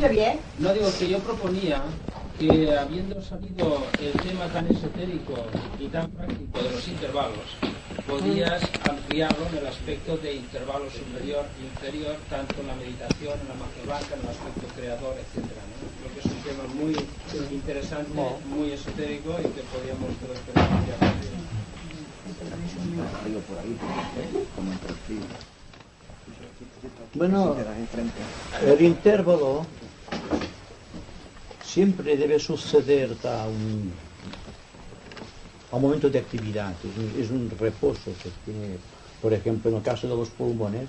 bien? No, digo que yo proponía que, habiendo sabido el tema tan esotérico y tan práctico de los intervalos, podías ampliarlo en el aspecto de intervalo superior e inferior, tanto en la meditación, en la magia blanca, en el aspecto creador, etcétera, ¿no? Creo que es un tema muy interesante, muy esotérico y que podríamos todos beneficiar. Bueno, el intervalo siempre debe suceder a un momento de actividad, es un reposo que tiene, por ejemplo, en el caso de los pulmones,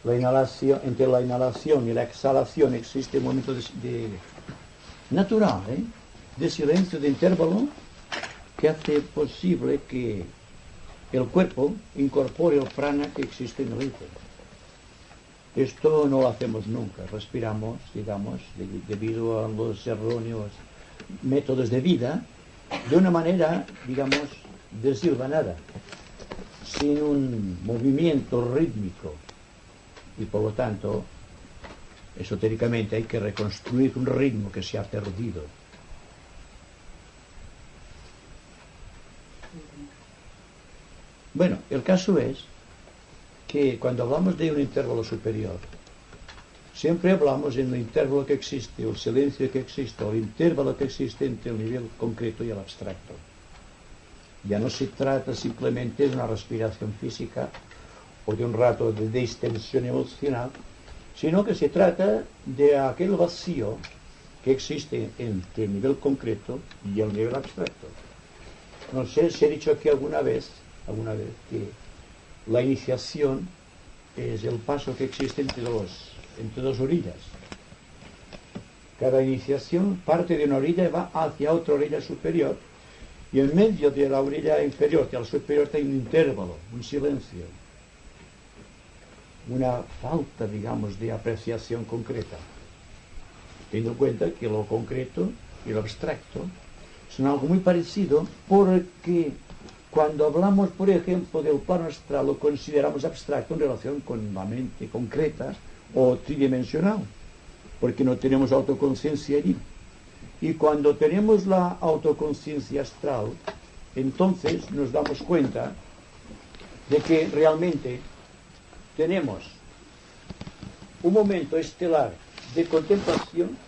la inhalación, entre la inhalación y la exhalación existe un momento natural, de silencio, de intervalo, que hace posible que el cuerpo incorpore el prana que existe en el éter. Esto no lo hacemos nunca, respiramos, digamos, debido a los erróneos métodos de vida, de una manera, digamos, desilvanada, sin un movimiento rítmico. Y por lo tanto, esotéricamente hay que reconstruir un ritmo que se ha perdido. Bueno, el caso es que cuando hablamos de un intervalo superior, siempre hablamos en el intervalo que existe, o el silencio que existe, o el intervalo que existe entre el nivel concreto y el abstracto. Ya no se trata simplemente de una respiración física o de un rato de distensión emocional, sino que se trata de aquel vacío que existe entre el nivel concreto y el nivel abstracto. No sé si he dicho aquí alguna vez que la iniciación es el paso que existe entre dos orillas. Cada iniciación parte de una orilla y va hacia otra orilla superior, y en medio de la orilla inferior y la superior hay un intervalo, un silencio, una falta, digamos, de apreciación concreta, teniendo en cuenta que lo concreto y lo abstracto son algo muy parecido, porque cuando hablamos, por ejemplo, del plano astral, lo consideramos abstracto en relación con la mente concreta o tridimensional, porque no tenemos autoconciencia allí. Y cuando tenemos la autoconciencia astral, entonces nos damos cuenta de que realmente tenemos un momento estelar de contemplación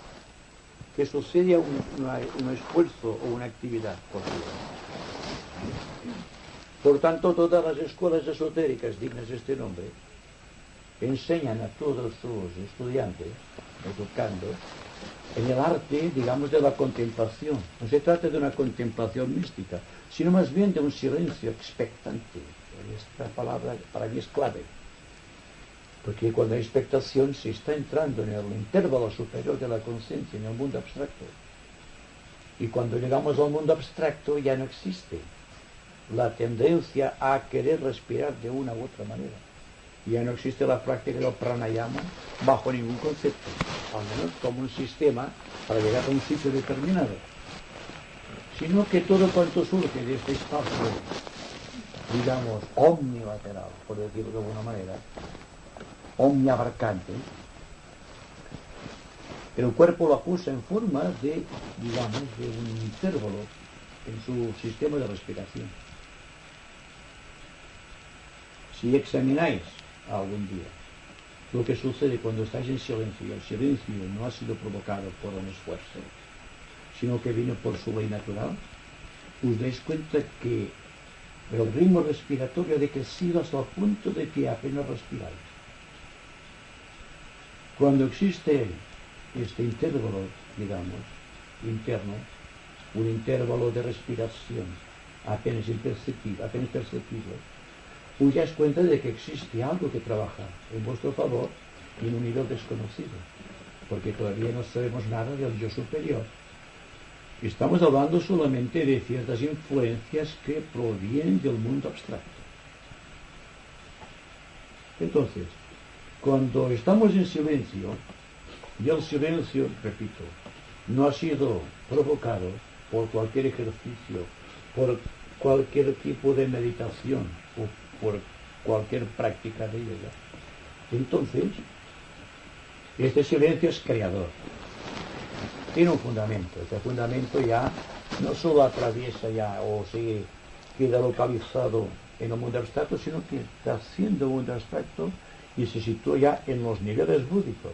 que sucede a un esfuerzo o una actividad continua. Por tanto, todas las escuelas esotéricas dignas de este nombre enseñan a todos sus estudiantes, educando, en el arte, digamos, de la contemplación. No se trata de una contemplación mística, sino más bien de un silencio expectante. Esta palabra para mí es clave, porque cuando hay expectación se está entrando en el intervalo superior de la conciencia, en el mundo abstracto. Y cuando llegamos al mundo abstracto ya no existe la tendencia a querer respirar de una u otra manera. Ya no existe la práctica del pranayama bajo ningún concepto, al menos como un sistema para llegar a un sitio determinado, sino que todo cuanto surge de este espacio, digamos, omnilateral, por decirlo de alguna manera, omniabarcante, el cuerpo lo acusa en forma de, digamos, de un intervalo en su sistema de respiración. Si examináis algún día lo que sucede cuando estáis en silencio, y el silencio no ha sido provocado por un esfuerzo, sino que viene por su ley natural, os dais cuenta que el ritmo respiratorio ha decrecido hasta el punto de que apenas respiráis. Cuando existe este intervalo, digamos, interno, un intervalo de respiración apenas perceptible, os dais cuenta de que existe algo que trabaja en vuestro favor en un nivel desconocido, porque todavía no sabemos nada del yo superior. Estamos hablando solamente de ciertas influencias que provienen del mundo abstracto. Entonces, cuando estamos en silencio, y el silencio, repito, no ha sido provocado por cualquier ejercicio, por cualquier tipo de meditación o por cualquier práctica de yoga, entonces este silencio es creador. tiene un fundamento. Este fundamento ya no solo atraviesa ya o se queda localizado en el mundo abstracto, sino que trasciende el mundo abstracto y se sitúa ya en los niveles búdicos,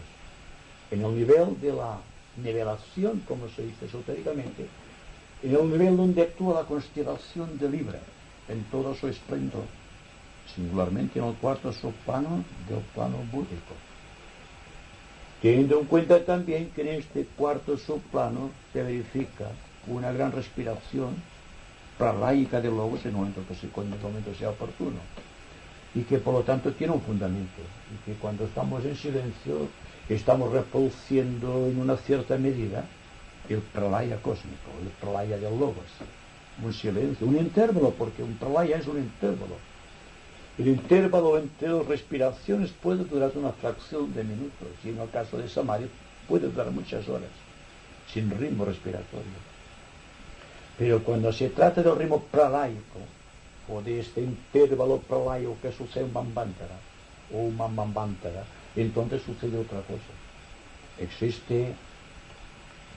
en el nivel de la nivelación, como se dice esotéricamente, en el nivel donde actúa la constelación de Libra, en todo su esplendor, singularmente en el cuarto subplano del plano búdico. Teniendo en cuenta también que en este cuarto subplano se verifica una gran respiración praláica de logos en el momento cuando el momento sea oportuno, y que por lo tanto tiene un fundamento, y que cuando estamos en silencio estamos reproduciendo en una cierta medida el pralaya cósmico, el pralaya del logos, un silencio, un intervalo, porque un pralaya es un intervalo. El intervalo entre dos respiraciones puede durar una fracción de minutos, y en el caso de Samadhi puede durar muchas horas, sin ritmo respiratorio. Pero cuando se trata del ritmo pralaico, o de este intervalo pralaico que sucede en Manvantara, o un Manvantara, entonces sucede otra cosa. Existe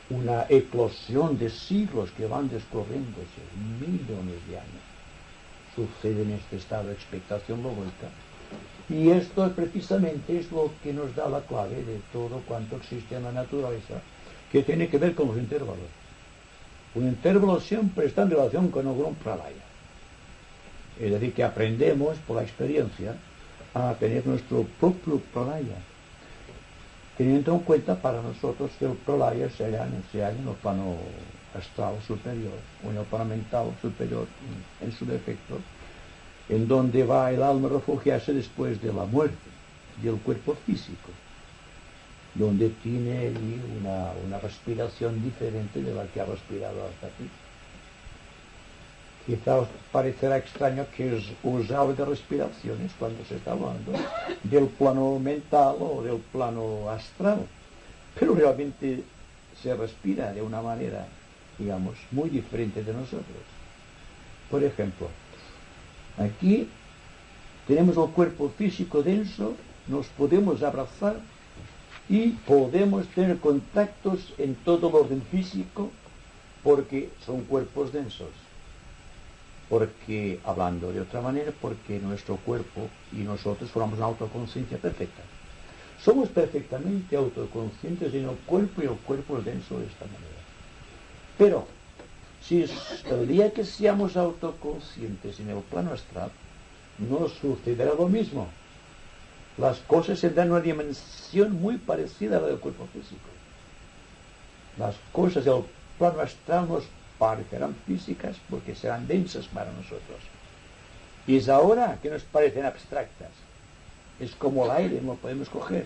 una eclosión de siglos que van descorriéndose, millones de años. Sucede en este estado de expectación lógica. Y esto precisamente es lo que nos da la clave de todo cuanto existe en la naturaleza, que tiene que ver con los intervalos. Un intervalo siempre está en relación con el gran pralaya. Es decir, que aprendemos por la experiencia a tener nuestro propio pralaya, teniendo en cuenta para nosotros que el pralaya se halla en el plano astral superior, o en el plano mental superior, en su defecto, en donde va el alma a refugiarse después de la muerte del cuerpo físico, donde tiene allí una respiración diferente de la que ha respirado hasta aquí. Quizá os parecerá extraño que os hable de respiraciones cuando se está hablando del plano mental o del plano astral, pero realmente se respira de una manera, digamos, muy diferente de nosotros. Por ejemplo, aquí tenemos el cuerpo físico denso, nos podemos abrazar y podemos tener contactos en todo el orden físico porque son cuerpos densos. Porque, hablando de otra manera, porque nuestro cuerpo y nosotros formamos una autoconsciencia perfecta. Somos perfectamente autoconscientes en el cuerpo y el cuerpo es denso de esta manera. Pero, si el día que seamos autoconscientes en el plano astral, no sucederá lo mismo. Las cosas se dan una dimensión muy parecida a la del cuerpo físico. Las cosas del plano astral nos parecerán físicas porque serán densas para nosotros. Y es ahora que nos parecen abstractas. Es como el aire, no lo podemos coger.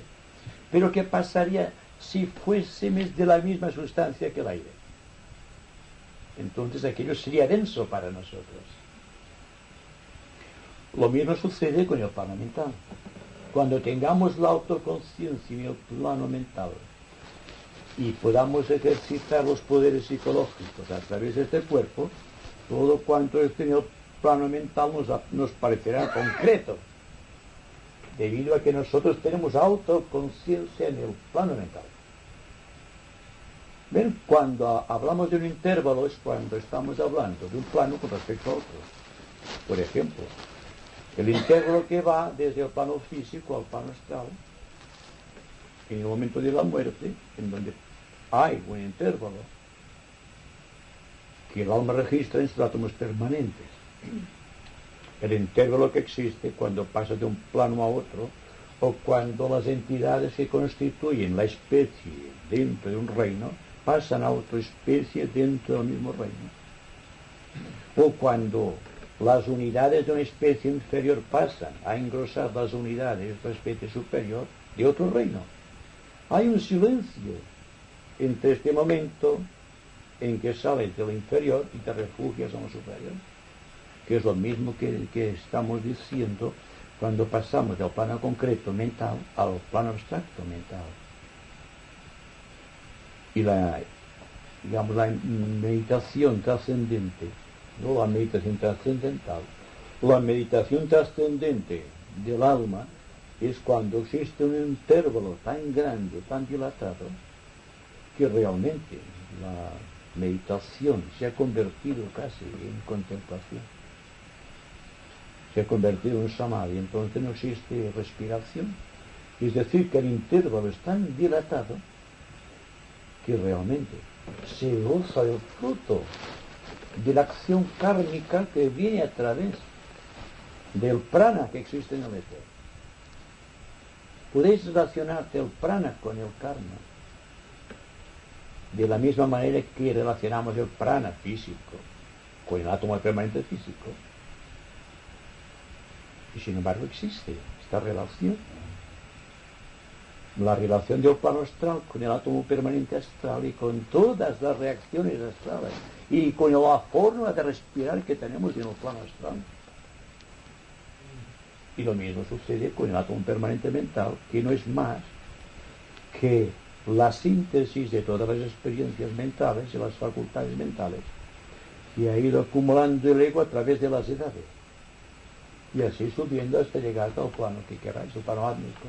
Pero ¿qué pasaría si fuésemos de la misma sustancia que el aire? Entonces aquello sería denso para nosotros. Lo mismo sucede con el plano mental. Cuando tengamos la autoconciencia en el plano mental y podamos ejercitar los poderes psicológicos a través de este cuerpo, todo cuanto esté en el plano mental nos parecerá concreto, debido a que nosotros tenemos autoconciencia en el plano mental. ¿Ven? Cuando hablamos de un intervalo es cuando estamos hablando de un plano con respecto a otro. Por ejemplo, el intervalo que va desde el plano físico al plano astral, en el momento de la muerte, en donde hay un intervalo que el alma registra en sus átomos permanentes. El intervalo que existe cuando pasa de un plano a otro, o cuando las entidades que constituyen la especie dentro de un reino pasan a otra especie dentro del mismo reino, o cuando las unidades de una especie inferior pasan a engrosar las unidades de una especie superior de otro reino. Hay un silencio entre este momento en que sales de lo inferior y te refugias en lo superior, que es lo mismo que estamos diciendo cuando pasamos del plano concreto mental al plano abstracto mental. Y la meditación trascendente, no la meditación trascendental, la meditación trascendente del alma es cuando existe un intervalo tan grande, tan dilatado, que realmente la meditación se ha convertido casi en contemplación, se ha convertido en samadhi, entonces no existe respiración. Es decir, que el intervalo es tan dilatado que realmente se goza del fruto de la acción kármica que viene a través del prana que existe en el éter. Podéis relacionarte el prana con el karma de la misma manera que relacionamos el prana físico con el átomo permanente físico. Y sin embargo existe esta relación. La relación del plano astral con el átomo permanente astral y con todas las reacciones astrales y con la forma de respirar que tenemos en el plano astral. Y lo mismo sucede con el átomo permanente mental, que no es más que la síntesis de todas las experiencias mentales y las facultades mentales, y ha ido acumulando el ego a través de las edades, y así subiendo hasta llegar al plano que queráis, el plano átmico.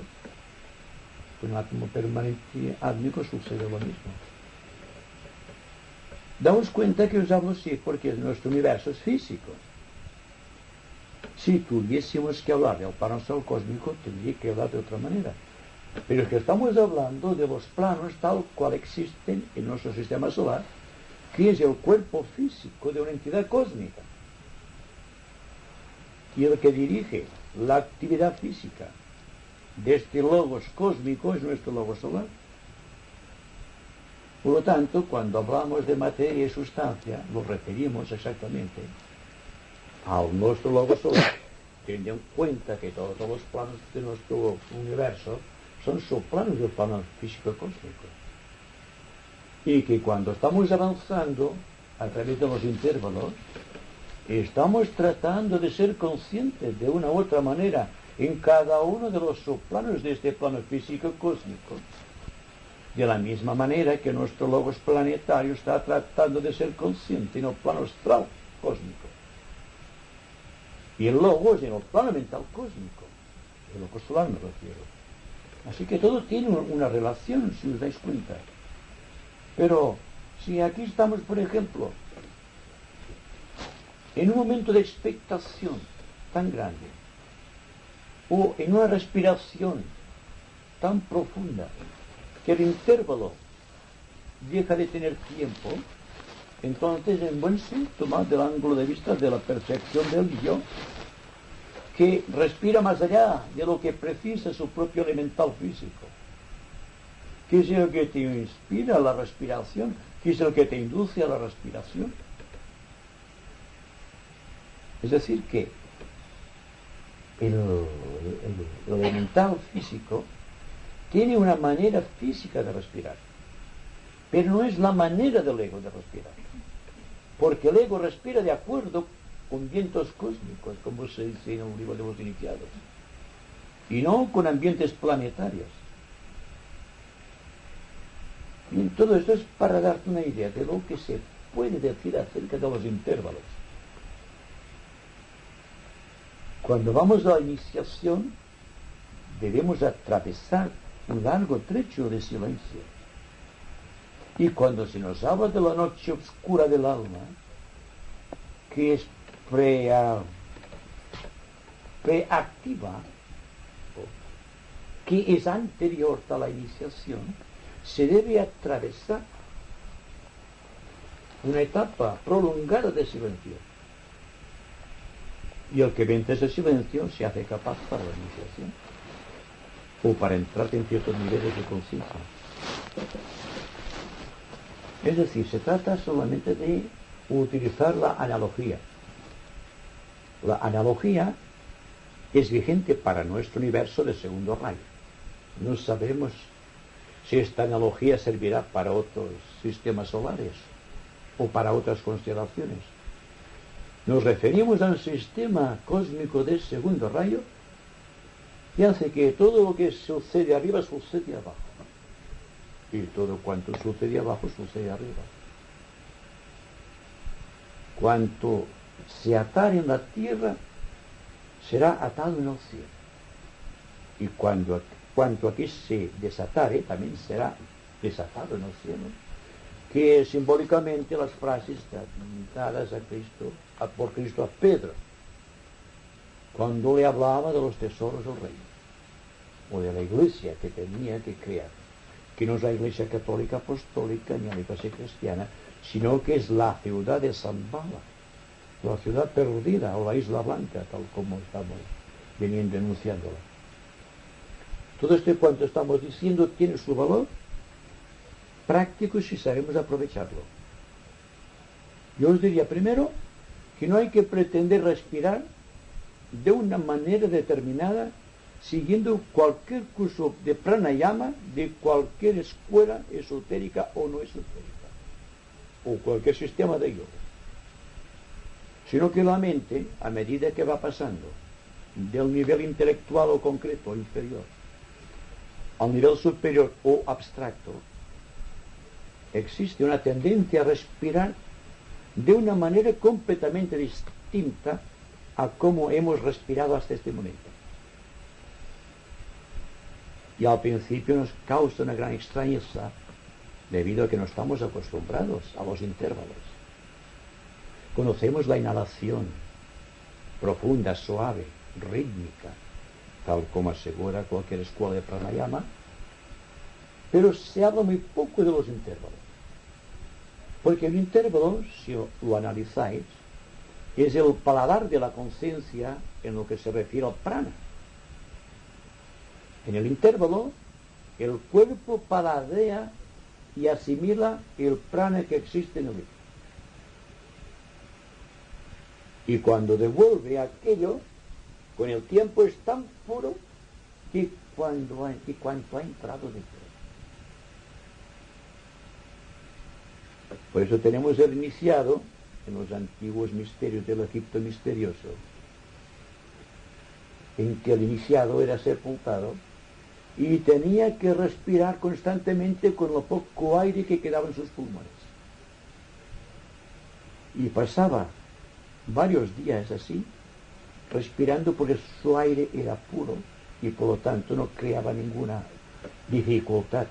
Con el átomo permanente átmico sucede lo mismo. Damos cuenta que os hablo así porque nuestro universo es físico. Si tuviésemos que hablar del plano astral cósmico, tendría que hablar de otra manera. Pero es que estamos hablando de los planos tal cual existen en nuestro sistema solar, que es el cuerpo físico de una entidad cósmica. Y el que dirige la actividad física de este logos cósmico es nuestro logos solar. Por lo tanto, cuando hablamos de materia y sustancia, nos referimos exactamente a nuestro logos solar, teniendo en cuenta que todos los planos de nuestro universo son subplanos del plano físico cósmico. Y que cuando estamos avanzando a través de los intervalos, estamos tratando de ser conscientes de una u otra manera en cada uno de los subplanos de este plano físico cósmico, de la misma manera que nuestro logos planetario está tratando de ser consciente en el plano astral cósmico. Y el logos en el plano mental cósmico, el logos solar me refiero. Así que todo tiene una relación, si os dais cuenta. Pero si aquí estamos, por ejemplo, en un momento de expectación tan grande, o en una respiración tan profunda, que el intervalo deja de tener tiempo, entonces es un buen síntoma del ángulo de vista de la percepción del yo, que respira más allá de lo que precisa su propio elemental físico, que es el que te inspira a la respiración, que es el que te induce a la respiración. Es decir, que el elemental físico tiene una manera física de respirar, pero no es la manera del ego de respirar, porque el ego respira de acuerdo con vientos cósmicos, como se dice en el libro de los iniciados, y no con ambientes planetarios. Bien, todo esto es para darte una idea de lo que se puede decir acerca de los intervalos. Cuando vamos a la iniciación, debemos atravesar un largo trecho de silencio. Y cuando se nos habla de la noche oscura del alma, que es preactiva, que es anterior a la iniciación, se debe atravesar una etapa prolongada de silencio. Y el que vence ese silencio se hace capaz para la iniciación, o para entrar en ciertos niveles de conciencia. Es decir, se trata solamente de utilizar la analogía. La analogía es vigente para nuestro universo de segundo rayo. No sabemos si esta analogía servirá para otros sistemas solares o para otras constelaciones. Nos referimos al sistema cósmico de segundo rayo, y hace que todo lo que sucede arriba sucede abajo, y todo cuanto sucede abajo sucede arriba. Cuanto se atare en la tierra será atado en el cielo, y cuanto aquí se desatare también será desatado en el cielo. que simbólicamente las frases dadas a Cristo, por Cristo a Pedro, cuando le hablaba de los tesoros del reino, o de la iglesia que tenía que crear, que no es la iglesia católica apostólica ni la iglesia cristiana, sino que es la ciudad de Zambala, la ciudad perdida, o la Isla Blanca, tal como estamos viniendo enunciándola. Todo este cuanto estamos diciendo tiene su valor práctico si sabemos aprovecharlo. Yo os diría primero que no hay que pretender respirar de una manera determinada siguiendo cualquier curso de pranayama de cualquier escuela esotérica o no esotérica, o cualquier sistema de yoga, sino que la mente, a medida que va pasando del nivel intelectual o concreto inferior al nivel superior o abstracto, existe una tendencia a respirar de una manera completamente distinta a cómo hemos respirado hasta este momento. Y al principio nos causa una gran extrañeza debido a que no estamos acostumbrados a los intervalos. Conocemos la inhalación profunda, suave, rítmica, tal como asegura cualquier escuela de pranayama, pero se habla muy poco de los intervalos. Porque el intervalo, si lo analizáis, es el paladar de la conciencia en lo que se refiere al prana. En el intervalo, el cuerpo paladea y asimila el prana que existe en él. Y cuando devuelve aquello, con el tiempo es tan puro que cuanto ha entrado dentro. Por eso tenemos el iniciado en los antiguos misterios del Egipto misterioso, en que el iniciado era sepultado y tenía que respirar constantemente con lo poco aire que quedaba en sus pulmones. Y pasaba varios días así, respirando porque su aire era puro y por lo tanto no creaba ninguna dificultad.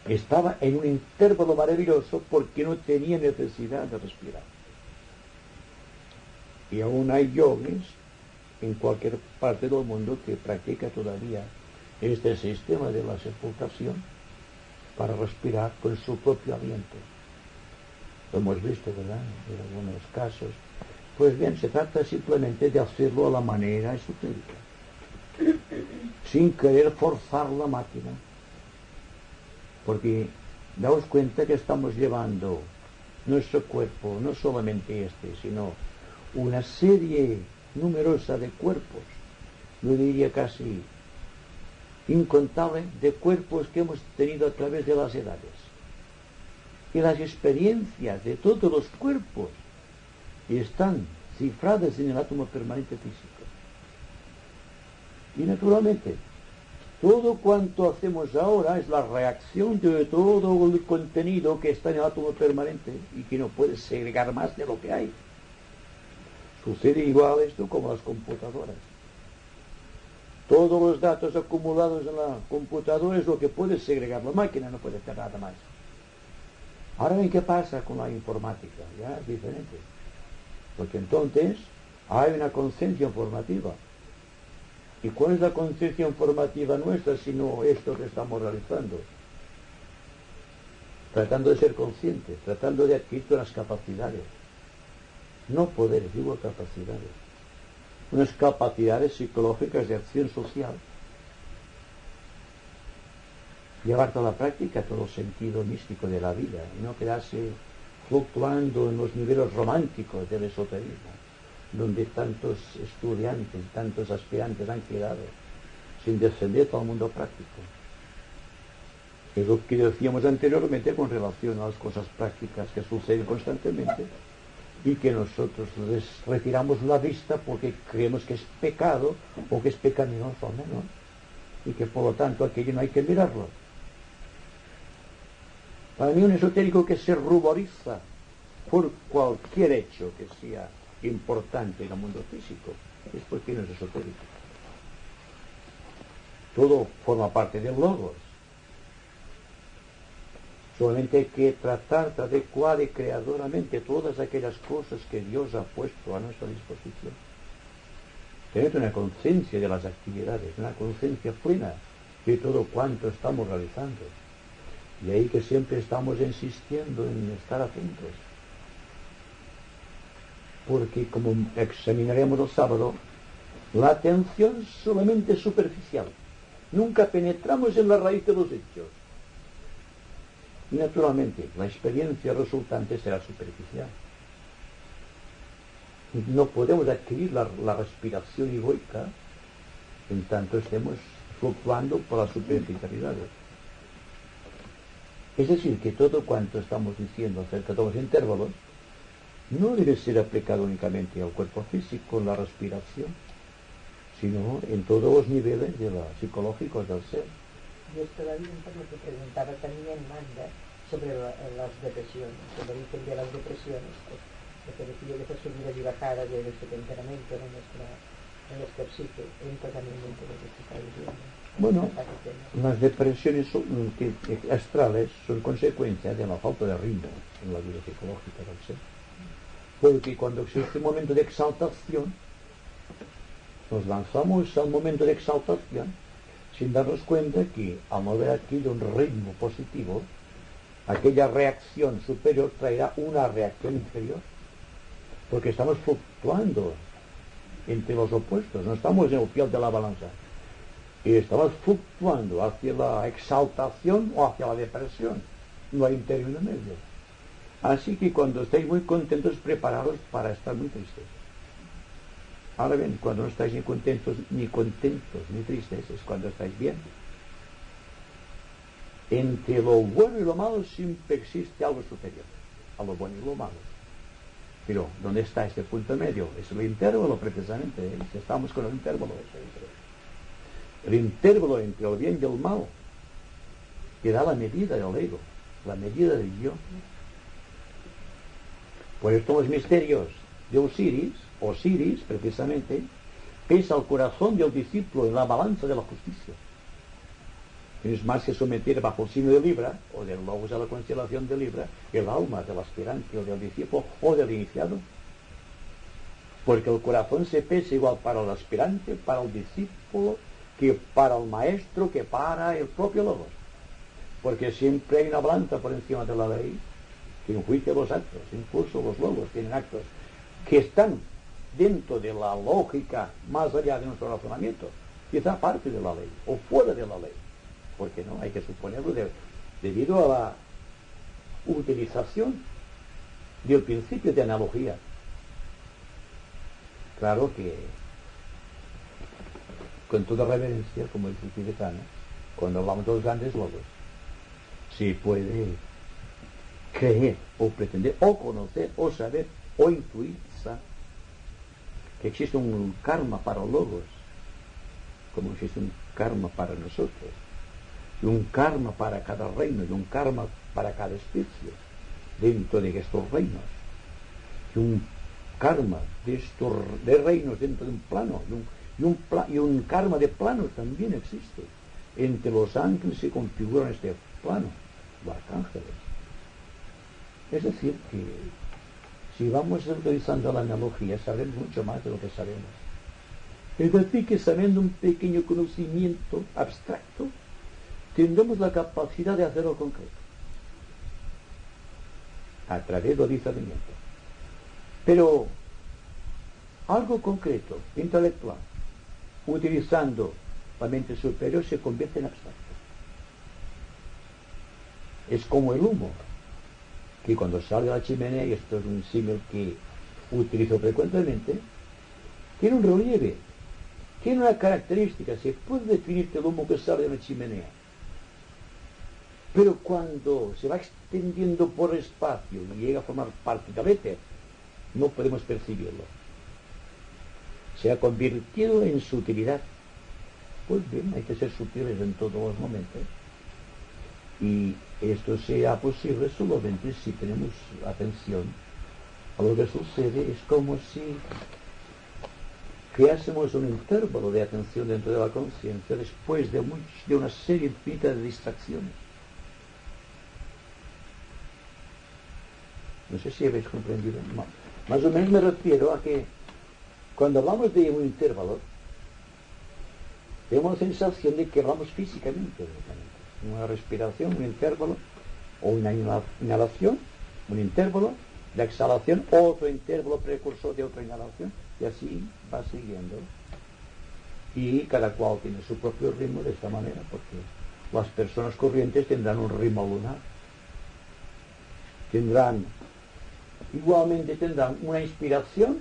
Estaba en un intervalo maravilloso porque no tenía necesidad de respirar. Y aún hay yogis en cualquier parte del mundo que practica todavía este sistema de la sepultación para respirar con su propio aliento. Lo hemos visto, ¿verdad?, en algunos casos. Pues bien, se trata simplemente de hacerlo a la manera esotérica, sin querer forzar la máquina. Porque daos cuenta que estamos llevando nuestro cuerpo, no solamente este, sino una serie numerosa de cuerpos, yo diría casi incontable, de cuerpos que hemos tenido a través de las edades. Y las experiencias de todos los cuerpos están cifradas en el átomo permanente físico. Y naturalmente, todo cuanto hacemos ahora es la reacción de todo el contenido que está en el átomo permanente y que no puede segregar más de lo que hay. Sucede igual esto como las computadoras. Todos los datos acumulados en la computadora es lo que puede segregar la máquina, no puede hacer nada más. Ahora bien, ¿qué pasa con la informática? Ya es diferente. Porque entonces hay una conciencia informativa. ¿Y cuál es la conciencia informativa nuestra sino esto que estamos realizando? Tratando de ser conscientes, tratando de adquirir unas capacidades. No poderes, digo capacidades. Unas capacidades psicológicas de acción social. Llevar toda la práctica, todo el sentido místico de la vida, y no quedarse fluctuando en los niveles románticos del esoterismo, donde tantos estudiantes, tantos aspirantes han quedado sin descender al mundo práctico. Es lo que decíamos anteriormente con relación a las cosas prácticas que suceden constantemente y que nosotros les retiramos la vista porque creemos que es pecado o que es pecaminoso al menos y que por lo tanto aquello no hay que mirarlo. Para mí un esotérico que se ruboriza por cualquier hecho que sea importante en el mundo físico es porque no es esotérico. Todo forma parte del logos. Solamente hay que tratar de adecuar creadoramente todas aquellas cosas que Dios ha puesto a nuestra disposición. Tener una conciencia de las actividades, una conciencia plena de todo cuanto estamos realizando. Y ahí que siempre estamos insistiendo en estar atentos. Porque como examinaremos el sábado, la atención solamente es superficial. Nunca penetramos en la raíz de los hechos. Y naturalmente, la experiencia resultante será superficial. No podemos adquirir la respiración egoica en tanto estemos fluctuando por las superficialidades. Es decir, que todo cuanto estamos diciendo acerca de los intervalos no debe ser aplicado únicamente al cuerpo físico, la respiración, sino en todos los niveles psicológicos del ser. Yo estaba viendo lo que preguntaba también Manda sobre las depresiones, sobre el origen de las depresiones, que decía de esa subida y bajada de este temperamento en nuestra psique, entra también dentro de lo que está diciendo. Bueno, las depresiones astrales son consecuencia de la falta de ritmo en la vida psicológica del ser. Porque cuando existe un momento de exaltación, nos lanzamos al momento de exaltación sin darnos cuenta que al no haber adquirido un ritmo positivo, aquella reacción superior traerá una reacción inferior. Porque estamos fluctuando entre los opuestos, no estamos en el pie de la balanza. Y estamos fluctuando hacia la exaltación o hacia la depresión. No hay término medio. Así que cuando estáis muy contentos, preparados para estar muy tristes. Ahora bien, cuando no estáis ni contentos ni tristes, es cuando estáis bien. Entre lo bueno y lo malo siempre existe algo superior a lo bueno y lo malo. Pero, ¿dónde está este punto medio? Es el intervalo precisamente, ¿eh? Estamos con el intervalo. El intervalo entre el bien y el mal, que da la medida del ego, la medida del yo. Por esto los misterios de Osiris, precisamente, pesa el corazón del discípulo en la balanza de la justicia. Es más que someter bajo el signo de Libra, o del logos a la constelación de Libra, el alma del aspirante o del discípulo o del iniciado. Porque el corazón se pesa igual para el aspirante, para el discípulo, que para el maestro, que para el propio logos. Porque siempre hay una balanza por encima de la ley que enjuicia los actos. Incluso los logos tienen actos que están dentro de la lógica, más allá de nuestro razonamiento, quizá parte de la ley o fuera de la ley. Porque no, hay que suponerlo debido a la utilización del principio de analogía. Claro que, con toda reverencia, como dice el tibetano, cuando hablamos de los grandes logos, se puede creer o pretender o conocer o saber o intuir quizá que existe un karma para los logos, como existe un karma para nosotros, y un karma para cada reino, y un karma para cada especie dentro de estos reinos, y un karma de reinos dentro de un plano, y un karma de planos también existe. Entre los ángeles se configuran este plano, los arcángeles. Es decir, que si vamos utilizando la analogía, sabemos mucho más de lo que sabemos. Es decir, que sabiendo un pequeño conocimiento abstracto, tendremos la capacidad de hacerlo concreto, a través del discernimiento. Pero algo concreto, intelectual, utilizando la mente superior, se convierte en abstracto. Es como el humo, que cuando sale de la chimenea, y esto es un símil que utilizo frecuentemente, tiene un relieve, tiene una característica, se puede definir el humo que sale de la chimenea. Pero cuando se va extendiendo por el espacio y llega a formar parte del éter, no podemos percibirlo. Se ha convertido en sutilidad. Pues bien, hay que ser sutiles en todos los momentos. Y esto será posible solamente si tenemos atención a lo que sucede. Es como si creásemos un intervalo de atención dentro de la conciencia después de una serie infinita de distracciones. No sé si habéis comprendido. Más o menos me refiero a que cuando hablamos de un intervalo, tenemos la sensación de que hablamos físicamente, una respiración, un intervalo, o una inhalación, un intervalo de exhalación, otro intervalo precursor de otra inhalación, y así va siguiendo. Y cada cual tiene su propio ritmo de esta manera, porque las personas corrientes tendrán un ritmo lunar. Igualmente tendrán una inspiración,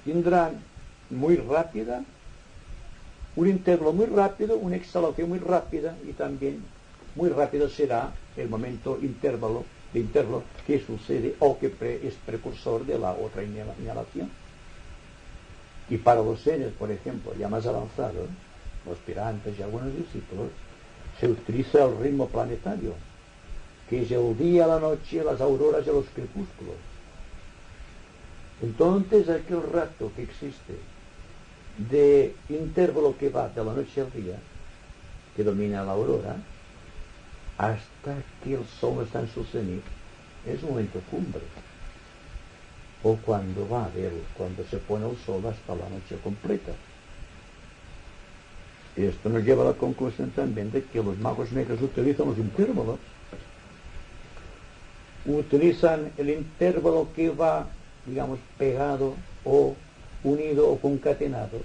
tendrán muy rápida, un intervalo muy rápido, una exhalación muy rápida, y también muy rápido será el momento intervalo que sucede o que es precursor de la otra inhalación. Y para los seres, por ejemplo, ya más avanzados, los aspirantes y algunos discípulos, se utiliza el ritmo planetario, que es el día, la noche, las auroras y los crepúsculos. Entonces, aquel rato que existe de intervalo que va de la noche al día, que domina la aurora, hasta que el sol está en su cenit, es un momento cumbre. O cuando cuando se pone el sol hasta la noche completa. Esto nos lleva a la conclusión también de que los magos negros utilizan los intervalos. Utilizan el intervalo que va, digamos, pegado o unido o concatenado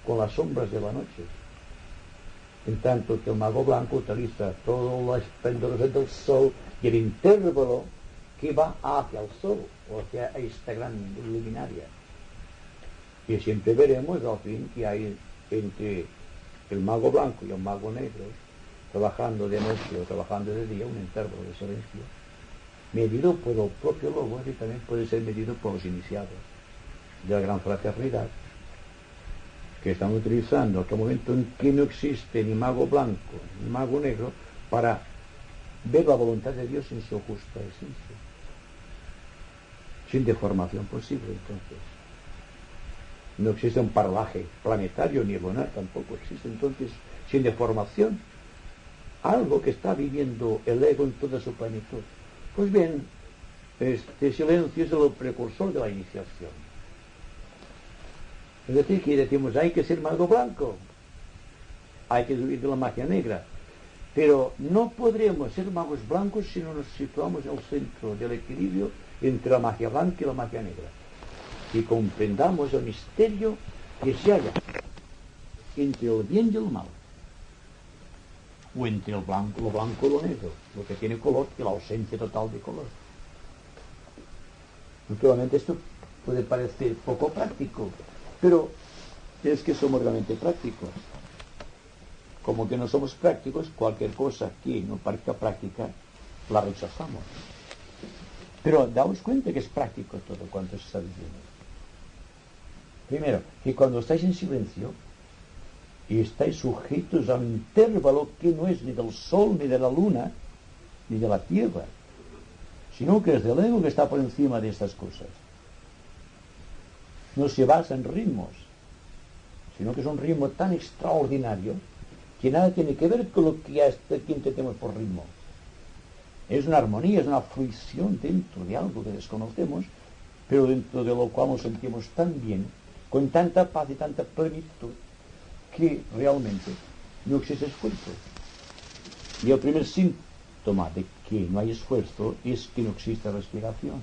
con las sombras de la noche. En tanto que el mago blanco utiliza todo el esplendor del sol y el intervalo que va hacia el sol, o hacia esta gran luminaria. Y siempre veremos al fin que hay entre el mago blanco y el mago negro, trabajando de noche o trabajando de día, un intervalo de silencio, medido por el propio lobo, y también puede ser medido por los iniciados de la gran fraternidad, que están utilizando aquel momento en que no existe ni mago blanco ni mago negro para ver la voluntad de Dios en su justa esencia, sin deformación posible. Entonces no existe un parlaje planetario ni lunar, tampoco existe entonces sin deformación algo que está viviendo el ego en toda su plenitud. Pues bien, este silencio es el precursor de la iniciación. Es decir, que decimos, hay que ser mago blanco, hay que huir de la magia negra, pero no podremos ser magos blancos si no nos situamos en el centro del equilibrio entre la magia blanca y la magia negra, y comprendamos el misterio que se halla entre el bien y el mal, o entre lo blanco y lo negro, lo que tiene color y la ausencia total de color. Naturalmente esto puede parecer poco práctico, pero es que somos realmente prácticos. Como que no somos prácticos, cualquier cosa que no parezca práctica la rechazamos. Pero daos cuenta que es práctico todo cuanto se está diciendo. Primero, que cuando estáis en silencio y estáis sujetos a un intervalo que no es ni del sol, ni de la luna, ni de la tierra, sino que es del ego que está por encima de estas cosas. No se basa en ritmos, sino que es un ritmo tan extraordinario que nada tiene que ver con lo que hasta aquí entendemos por ritmo. Es una armonía, es una fruición dentro de algo que desconocemos, pero dentro de lo cual nos sentimos tan bien, con tanta paz y tanta plenitud, que realmente no existe esfuerzo. Y el primer síntoma de que no hay esfuerzo es que no existe respiración.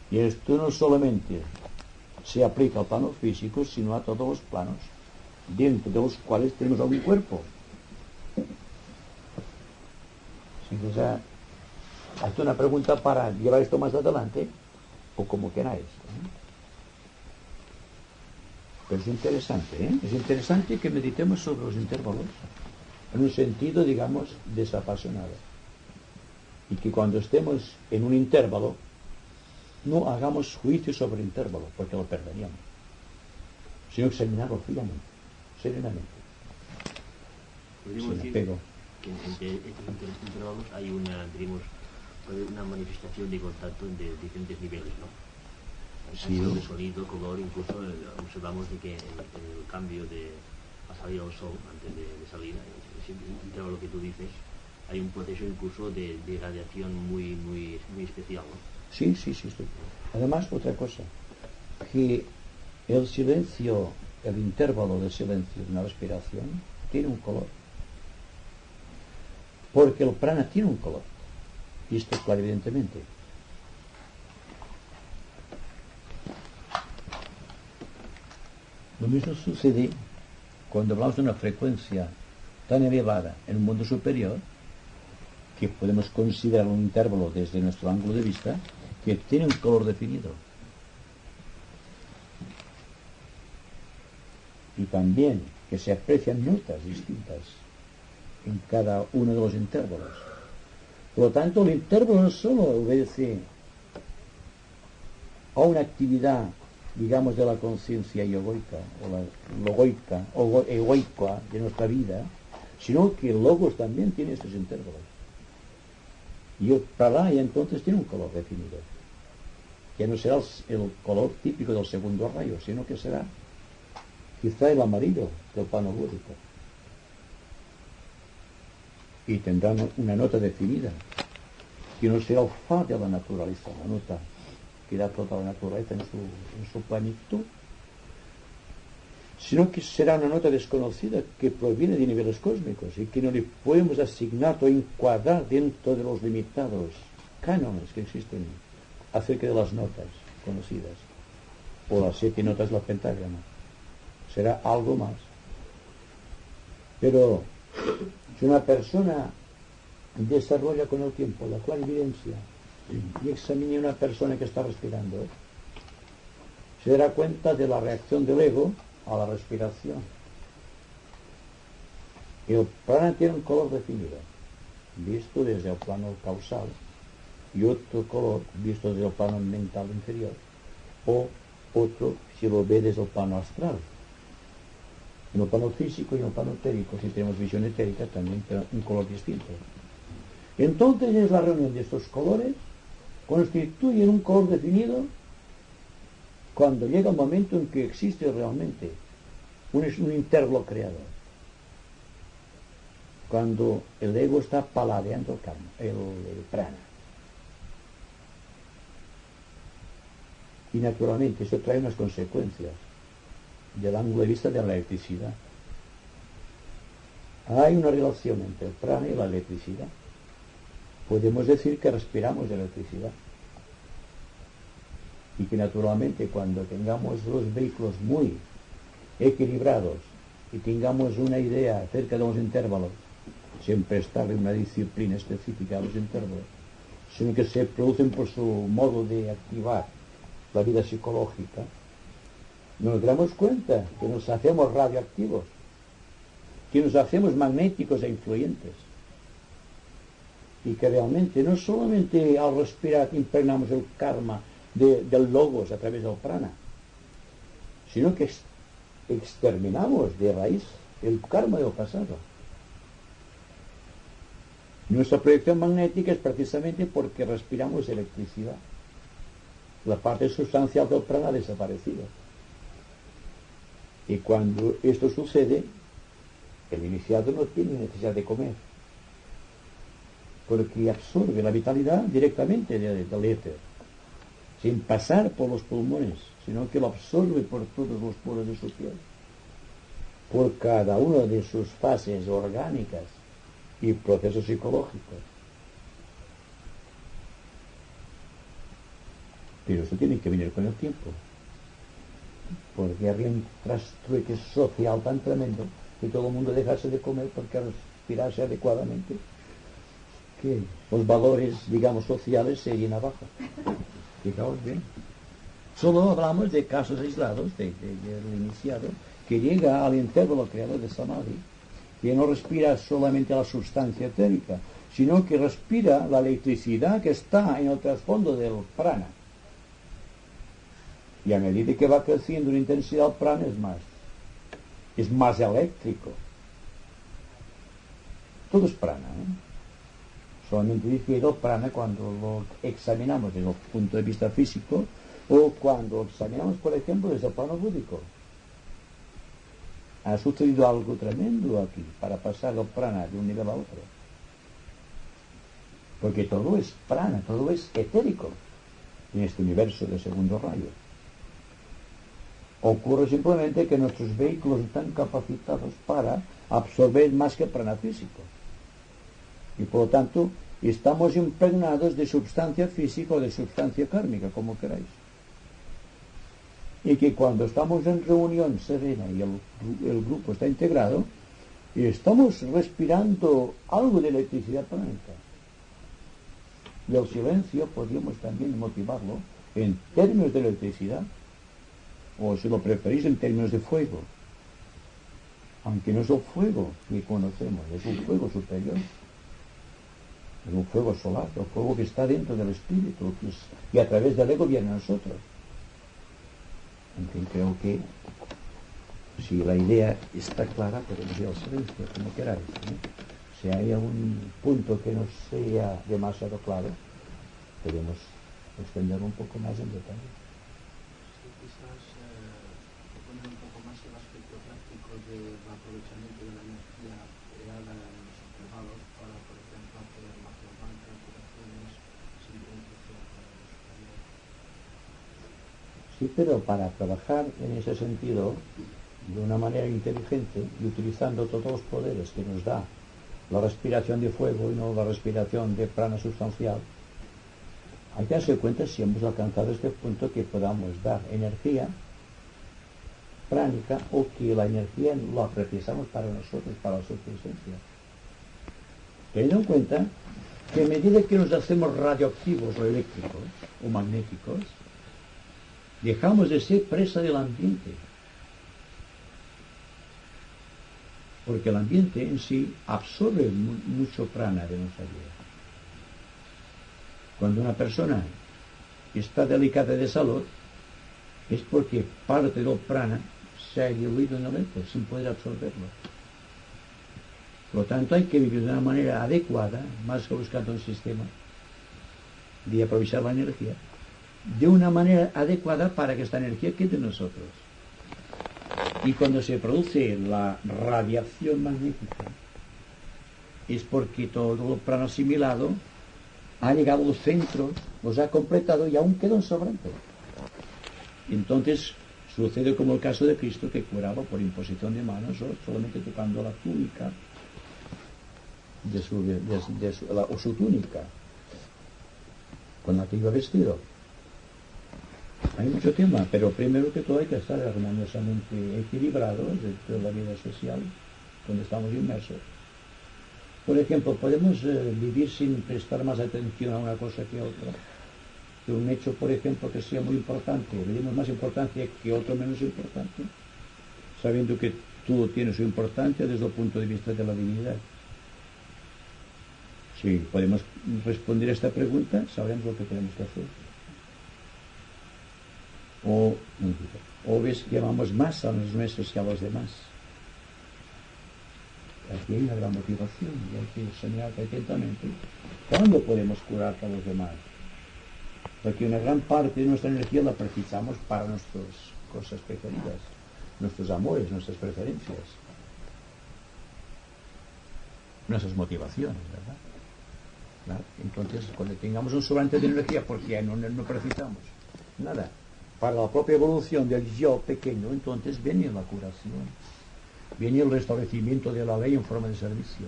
Y esto no solamente se aplica al plano físico, sino a todos los planos, dentro de los cuales tenemos algún cuerpo. Así que hazte una pregunta para llevar esto más adelante, o como queráis, ¿eh? Pero es interesante, ¿eh? Es interesante que meditemos sobre los intervalos en un sentido, digamos, desapasionado. Y que cuando estemos en un intervalo, no hagamos juicio sobre el intervalo, porque lo perderíamos, sino examinarlo fríamente, serenamente. Podríamos decir que entre estos intervalos hay una manifestación de contacto de diferentes niveles, ¿no? Sí. De sonido, color, incluso observamos de que en el cambio de la salida del sol antes de salir, ese intervalo que tú dices, hay un proceso incluso de radiación muy especial, ¿no? Sí, sí, sí, estoy. Además, otra cosa, que el silencio, el intervalo de silencio de una respiración tiene un color. Porque el prana tiene un color. Y esto es claro, evidentemente. Lo mismo sucede cuando hablamos de una frecuencia tan elevada en un mundo superior, que podemos considerar un intervalo desde nuestro ángulo de vista, que tiene un color definido. Y también que se aprecian notas distintas en cada uno de los intervalos. Por lo tanto, el intervalo no solo obedece a una actividad, digamos, de la conciencia yogoica, o la logoica, o egoica de nuestra vida, sino que el logos también tiene estos intervalos. Y el pralaya entonces tiene un color definido, que no será el color típico del segundo rayo, sino que será quizá el amarillo del plano búdico. Y tendrán una nota definida, que no será el fa de la naturaleza, la nota que da toda la naturaleza en su plenitud, sino que será una nota desconocida que proviene de niveles cósmicos y que no le podemos asignar o encuadrar dentro de los limitados cánones que existen acerca de las notas conocidas, o las 7 notas del pentagrama. Será algo más. Pero si una persona desarrolla con el tiempo la clarividencia y examina a una persona que está respirando, se dará cuenta de la reacción del ego a la respiración. El prana tiene un color definido, visto desde el plano causal, y otro color visto desde el plano mental inferior, o otro si lo ve desde el plano astral. En el plano físico y en el plano etérico, si tenemos visión etérica, también tiene un color distinto. Entonces es la reunión de estos colores, constituyen un color definido cuando llega el momento en que existe realmente un intervalo creado. Cuando el ego está paladeando el karma, el prana. Y naturalmente eso trae unas consecuencias del ángulo de vista de la electricidad. Hay una relación entre el prana y la electricidad. Podemos decir que respiramos electricidad. Y que naturalmente cuando tengamos los vehículos muy equilibrados y tengamos una idea acerca de los intervalos, sin prestarle una disciplina específica a los intervalos, sino que se producen por su modo de activar la vida psicológica, nos damos cuenta que nos hacemos radioactivos, que nos hacemos magnéticos e influyentes, y que realmente no solamente al respirar impregnamos el karma del logos a través del prana, sino que exterminamos de raíz el karma del pasado. Nuestra proyección magnética es precisamente porque respiramos electricidad. La parte sustancial del prana ha desaparecido. Y cuando esto sucede, el iniciado no tiene necesidad de comer, porque absorbe la vitalidad directamente del éter, sin pasar por los pulmones, sino que lo absorbe por todos los poros de su piel, por cada una de sus fases orgánicas y procesos psicológicos. Pero eso tiene que venir con el tiempo, porque había un trastrueque social tan tremendo que todo el mundo dejase de comer porque respirase adecuadamente, que los valores, digamos, sociales se irían abajo. Fijaos bien. Solo hablamos de casos aislados del iniciado que llega al intervalo creado de Samadhi, que no respira solamente la sustancia etérica, sino que respira la electricidad que está en el trasfondo del prana. Y a medida que va creciendo la intensidad, el prana es más eléctrico. Todo es prana, solamente difiere el prana cuando lo examinamos desde el punto de vista físico o cuando lo examinamos, por ejemplo, desde el plano búdico. Ha sucedido algo tremendo aquí para pasar el prana de un nivel a otro. Porque todo es prana, todo es etérico. en este universo de segundo rayo. Ocurre simplemente que nuestros vehículos están capacitados para absorber más que prana físico. Y por lo tanto, estamos impregnados de sustancia física o de sustancia kármica, como queráis. Y que cuando estamos en reunión serena y el grupo está integrado, estamos respirando algo de electricidad pránica. Y el silencio podríamos también motivarlo en términos de electricidad, o si lo preferís en términos de fuego. Aunque no es el fuego que conocemos, es un fuego superior. Es un fuego solar, el fuego que está dentro del espíritu y a través del ego viene a nosotros. En fin, creo que si la idea está clara, podemos ir al silencio, como queráis, ¿no? Si hay algún punto que no sea demasiado claro, podemos extenderlo un poco más en detalle. Sí, quizás proponer un poco más el aspecto práctico del aprovechamiento de la energía creada en los intervalos para, por ejemplo, hacer magia blanca, curaciones, sincronización con los superiores. Sí, pero para trabajar en ese sentido, de una manera inteligente y utilizando todos los poderes que nos da la respiración de fuego y no la respiración de prana sustancial, hay que darse cuenta si hemos alcanzado este punto que podamos dar energía pránica o que la energía la precisamos para nosotros, para la subsistencia. Teniendo en cuenta que a medida que nos hacemos radioactivos o eléctricos o magnéticos, dejamos de ser presa del ambiente. Porque el ambiente en sí absorbe mucho prana de nuestra vida. Cuando una persona está delicada de salud, es porque parte del prana se ha diluido en el éter sin poder absorberlo. Por lo tanto, hay que vivir de una manera adecuada, más que buscando un sistema de aprovechar la energía, de una manera adecuada para que esta energía quede en nosotros. Y cuando se produce la radiación magnética, es porque todo el prana asimilado ha llegado a los centros, los ha completado y aún queda un sobrante. Entonces sucede como el caso de Cristo, que curaba por imposición de manos o solamente tocando la túnica o su túnica con la que iba vestido. Hay mucho tema, pero primero que todo hay que estar armoniosamente equilibrados dentro de la vida social donde estamos inmersos. Por ejemplo, podemos vivir sin prestar más atención a una cosa que a otra. Que un hecho, por ejemplo, que sea muy importante, le demos más importancia que otro menos importante, sabiendo que todo tiene su importancia desde el punto de vista de la divinidad. Si podemos responder a esta pregunta, sabremos lo que tenemos que hacer. O ves que amamos más a los nuestros que a los demás. Aquí hay una gran motivación y hay que señalar atentamente cuándo podemos curar a los demás. Porque una gran parte de nuestra energía la precisamos para nuestras cosas preferidas, nuestros amores, nuestras preferencias, nuestras motivaciones, ¿verdad? ¿Claro? Entonces, cuando tengamos un sobrante de energía, porque no precisamos nada, para la propia evolución del yo pequeño, entonces viene la curación, viene el restablecimiento de la ley en forma de servicio.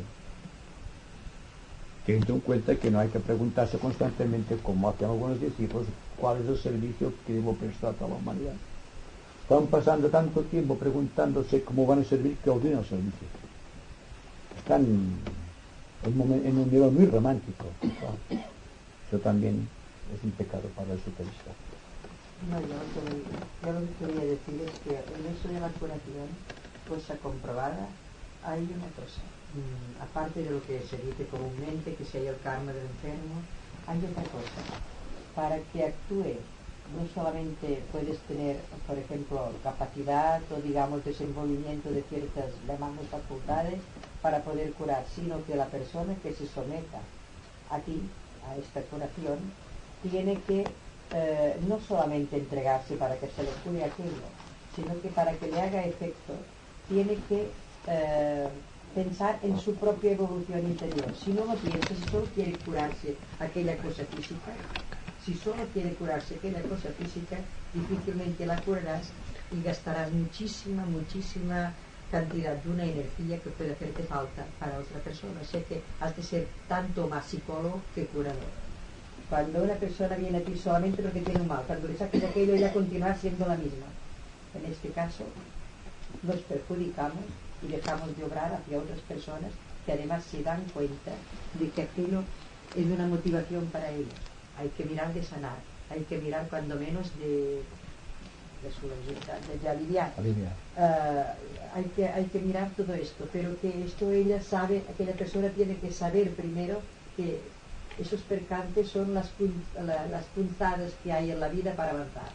Teniendo en cuenta que no hay que preguntarse constantemente, como hacen algunos discípulos, cuál es el servicio que debo prestar a la humanidad. Están pasando tanto tiempo preguntándose cómo van a servir que olvidan el servicio. Están en un nivel muy romántico. Eso también es un pecado para el superista. No, yo lo que quería decir es que en eso de la curación, cosa comprobada, hay una cosa. Aparte de lo que se dice comúnmente, que si hay el karma del enfermo, hay otra cosa. Para que actúe, no solamente puedes tener, por ejemplo, capacidad o, digamos, desenvolvimiento de ciertas, llamamos, facultades para poder curar, sino que la persona que se someta a ti, a esta curación, tiene que no solamente entregarse para que se le cure aquello, sino que para que le haga efecto, tiene que pensar en su propia evolución interior. Si no lo piensa, si solo quiere curarse aquella cosa física, Si solo quiere curarse aquella cosa física, difícilmente la curarás y gastarás muchísima cantidad de una energía que puede hacerte falta para otra persona. O sea que has de ser tanto más psicólogo que curador. Cuando una persona viene a ti solamente porque tiene un mal, cuando le saques aquello, ella continúa siendo la misma. En este caso, nos perjudicamos y dejamos de obrar hacia otras personas que además se dan cuenta de que aquello es una motivación para ellos. Hay que mirar de sanar, hay que mirar cuando menos de aliviar. Hay que mirar todo esto, pero que esto ella sabe, aquella persona tiene que saber primero que esos percances son las punzadas que hay en la vida para avanzar.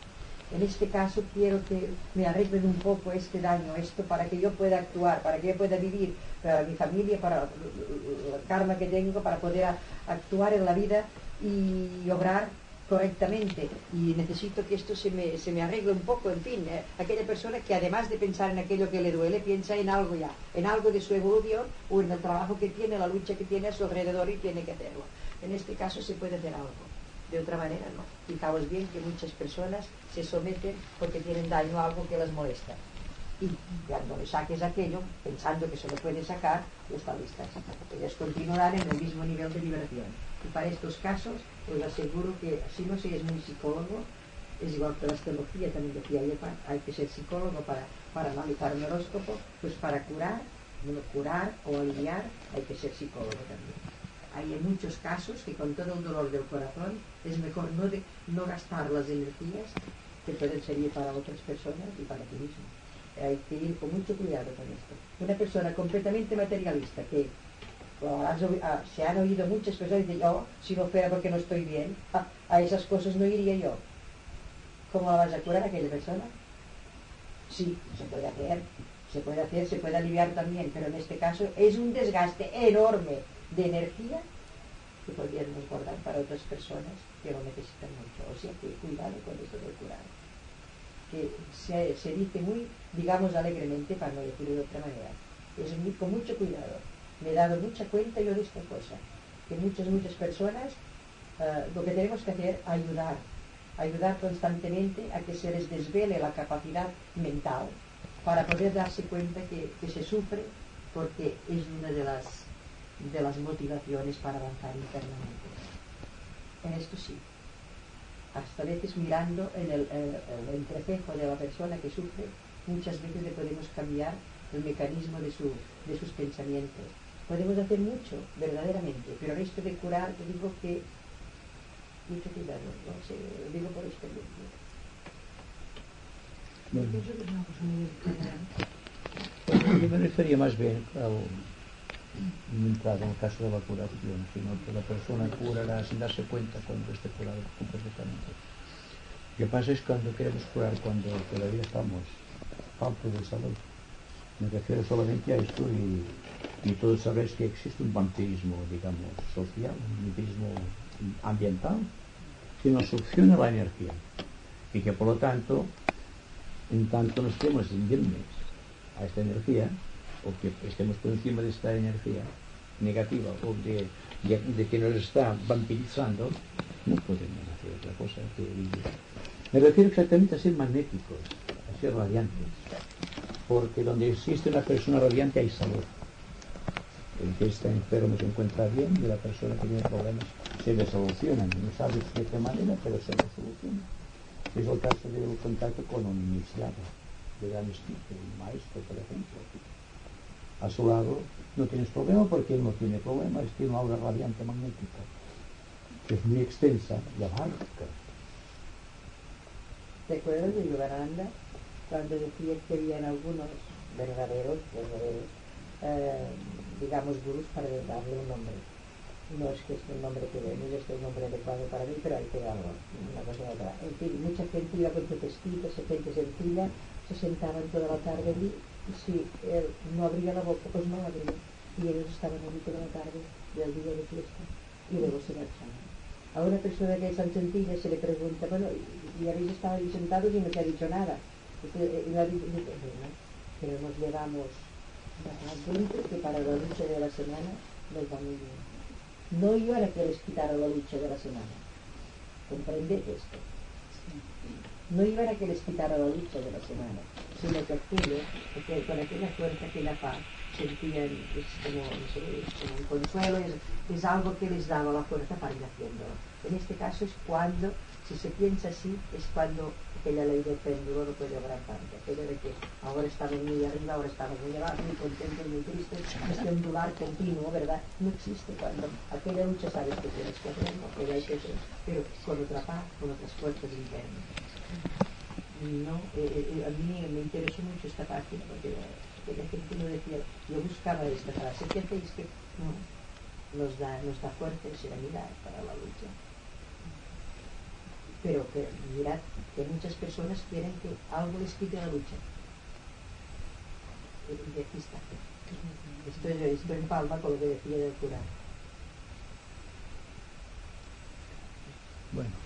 En este caso quiero que me arreglen un poco este daño, esto, para que yo pueda actuar, para que yo pueda vivir, para mi familia, para el karma que tengo, para poder actuar en la vida y obrar correctamente. Y necesito que esto se me arregle un poco, en fin, aquella persona que además de pensar en aquello que le duele, piensa en algo ya, en algo de su evolución o en el trabajo que tiene, la lucha que tiene a su alrededor y tiene que hacerlo. En este caso se puede hacer algo, de otra manera no. Fijaos bien que muchas personas se someten porque tienen daño a algo que les molesta. Y cuando le saques aquello, pensando que se lo puede sacar, están listas. Ellas continuarán en el mismo nivel de liberación. Y para estos casos, os aseguro que, si no se es muy psicólogo, es igual que la astrología, también decía ella, hay que ser psicólogo para analizar un horóscopo, pues para curar o aliviar, hay que ser psicólogo también. Hay en muchos casos que con todo el dolor del corazón es mejor no gastar las energías que pueden servir para otras personas y para ti mismo. Hay que ir con mucho cuidado con esto. Una persona completamente materialista que se han oído muchas personas decir, yo, si no fuera porque no estoy bien, a esas cosas no iría yo. ¿Cómo la vas a curar a aquella persona? Sí, se puede hacer, se puede aliviar también, pero en este caso es un desgaste enorme de energía que podríamos guardar para otras personas que lo necesitan mucho. O sea que cuidado con esto del curar. Que se dice muy, digamos, alegremente, para no decirlo de otra manera. Con mucho cuidado. Me he dado mucha cuenta yo de esta cosa. Que muchas personas, lo que tenemos que hacer es ayudar constantemente a que se les desvele la capacidad mental para poder darse cuenta que se sufre porque es una de las motivaciones para avanzar internamente. En esto sí. Hasta a veces mirando en el entrecejo de la persona que sufre, muchas veces le podemos cambiar el mecanismo de sus pensamientos. Podemos hacer mucho, verdaderamente, pero en esto de curar, te digo que mucho cuidado, no sé, lo digo por experiencia. Bueno. Yo me refería más bien no entrar en el caso de la curación, sino que la persona curará sin darse cuenta cuando esté curado completamente. Lo que pasa es cuando queremos curar, cuando todavía estamos faltos de salud. Me refiero solamente a esto y todos sabéis que existe un vampirismo, digamos, social, un vampirismo ambiental, que nos succiona la energía y que por lo tanto, en tanto nos estemos indignes a esta energía, o que estemos por encima de esta energía negativa o de que nos está vampirizando, no podemos hacer otra cosa que vivir. Me refiero exactamente a ser magnéticos, a ser radiantes, porque donde existe una persona radiante hay salud. El que está enfermo se encuentra bien y la persona que tiene problemas se le solucionan. No sabes de qué manera, pero se le soluciona. Es el caso del contacto con un iniciado, de gran estilo, un maestro, por ejemplo. A su lado no tienes problema porque él no tiene problema, tiene una aura radiante magnética que es muy extensa y abarca. ¿Te acuerdas de Yogananda cuando decía que habían algunos verdaderos digamos gurús, para darle un nombre? No es que es el nombre que no es el nombre adecuado para mí, pero hay que darlo, una cosa u otra. En fin, mucha gente iba con su vestido, gente sencilla, se sentaban toda la tarde allí, y si él no abría la boca, pues no abría, y ellos estaban allí toda la tarde del día de fiesta, y luego se marchaban. A una persona que es tan sencilla se le pregunta, bueno, y habéis estado ahí sentados y no te ha dicho nada. Y no ha dicho, bueno, pero nos llevamos adentro que para la lucha de la semana nos va muy bien. No iban a que les quitara la lucha de la semana. comprende esto. No iban a que les quitara la lucha de la semana, sino que aquello, porque con aquella fuerza, aquella paz, sentían, es como, no sé, es como un consuelo, es algo que les daba la fuerza para ir haciéndolo. En este caso es cuando, si se piensa así, es cuando aquella ley del péndulo no puede obrar tanto, aquello de que ahora estamos muy arriba, ahora estamos muy abajo, muy contentos, muy tristes, este ondular continuo, ¿verdad? No existe cuando aquella lucha sabes que tienes que hacer, ¿no? Que hay que hacer, pero con otra paz, con otras fuerzas internas. No, a mí me interesó mucho esta página porque la gente me decía, yo buscaba esta frase, ¿qué hacéis? Que no, nos da fuerza y serenidad para la lucha. Pero que mirad que muchas personas quieren que algo les quite la lucha. Y aquí está. Esto empalma con lo que decía del cura. Bueno.